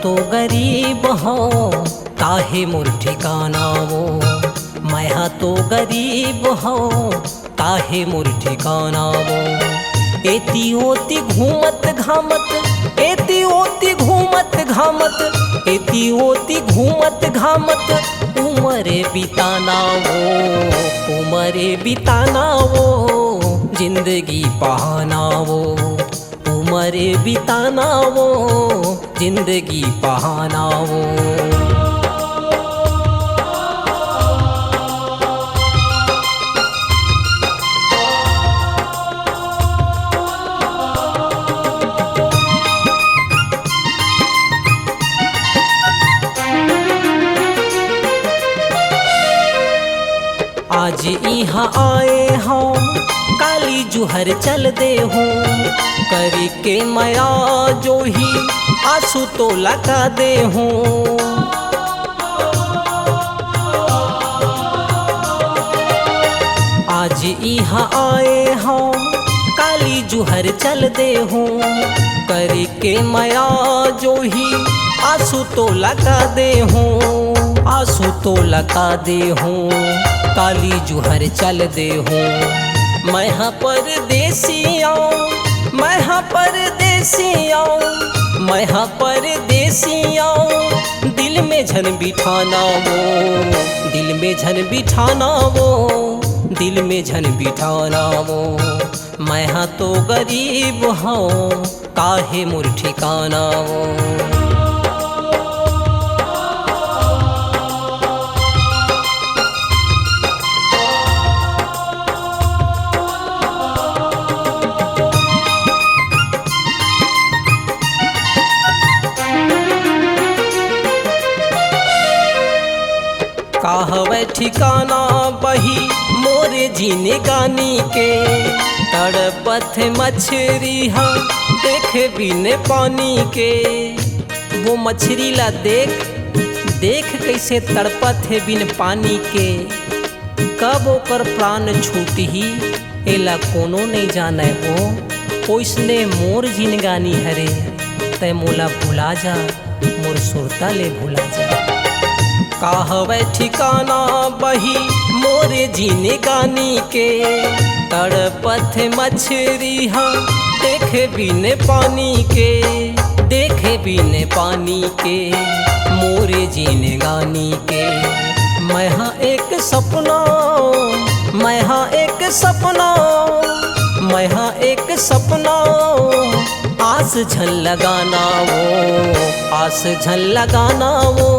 तो गरीब हूँ काहे मोर ठिकाना वो। मैं तो गरीब हूँ काहे मोर ठिकाना वो। एती ओती घूमत घामत, एती ओती घूमत घामत, एती ओती घूमत घामत उमरे बिताना वो, उमरे बिताना वो, जिंदगी बहाना वो, उमरे बिताना वो, जिंदगी बहाना वो। आज यहाँ आए हों काली जुहर चल दे हूँ, करके माया जो ही आंसू तो लगा दे हूँ। आज यहाँ आए हों काली जुहर चल दे हूँ, करके माया जो ही आंसू तो लगा दे हूँ, आंसू तो लगा दे हूँ, काली जुहर चल दे हूँ। मैं हाँ परदेसी आऊँ, मैं हाँ परदेसी आऊँ, मैं हाँ परदेसी आऊँ, दिल में झन बिठाना वो, दिल में झन बिठाना वो, दिल में झन बिठाना वो। मैं हाँ तो गरीब हूँ काहे मोर ठिकाना वो। कहवे ठिकाना बही मोरे जीने गानी के, तड़पत मछरी हाँ देखे बिने पानी के। वो मछरी ला देख देख कैसे तड़पत है बिन पानी के, कब ओकर प्राण छूटी ही एला कोनो नहीं जाने हो। ओइसने मोर जिनगानी हरे तै मोला भुला जा, मोर सुरता ले भुला जा। कहवे ठिकाना बही मोरे जीने गानी के, तड़पत मछरी हाँ देखे बिने पानी के, देखे बिने पानी के, मोरे जीने गानी के। मैं हाँ एक सपना, मैं हाँ एक सपना, मैं हाँ एक सपना, आस झल लगाना वो, आस झल लगाना वो,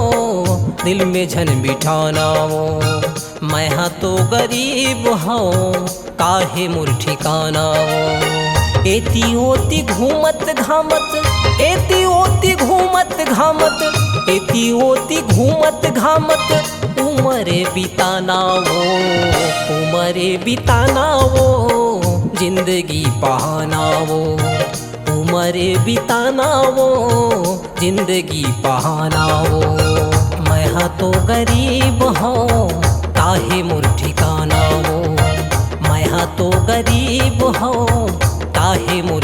दिल में झन बिठाना वो। मैं हाँ तो गरीब हूँ काहे मोर ठिकाना वो। एती ओती घूमत घामत, एती ओती घूमत घामत, एती ओती घूमत घामत उमरे बिताना वो, उमरे बिताना वो, जिंदगी बहाना वो, उमरे बिताना वो, जिंदगी बहाना वो। मैं हाँ तो गरीब हूँ काहे मोर ठिकाना वो, मैं हाँ तो गरीब हूँ काहे मोर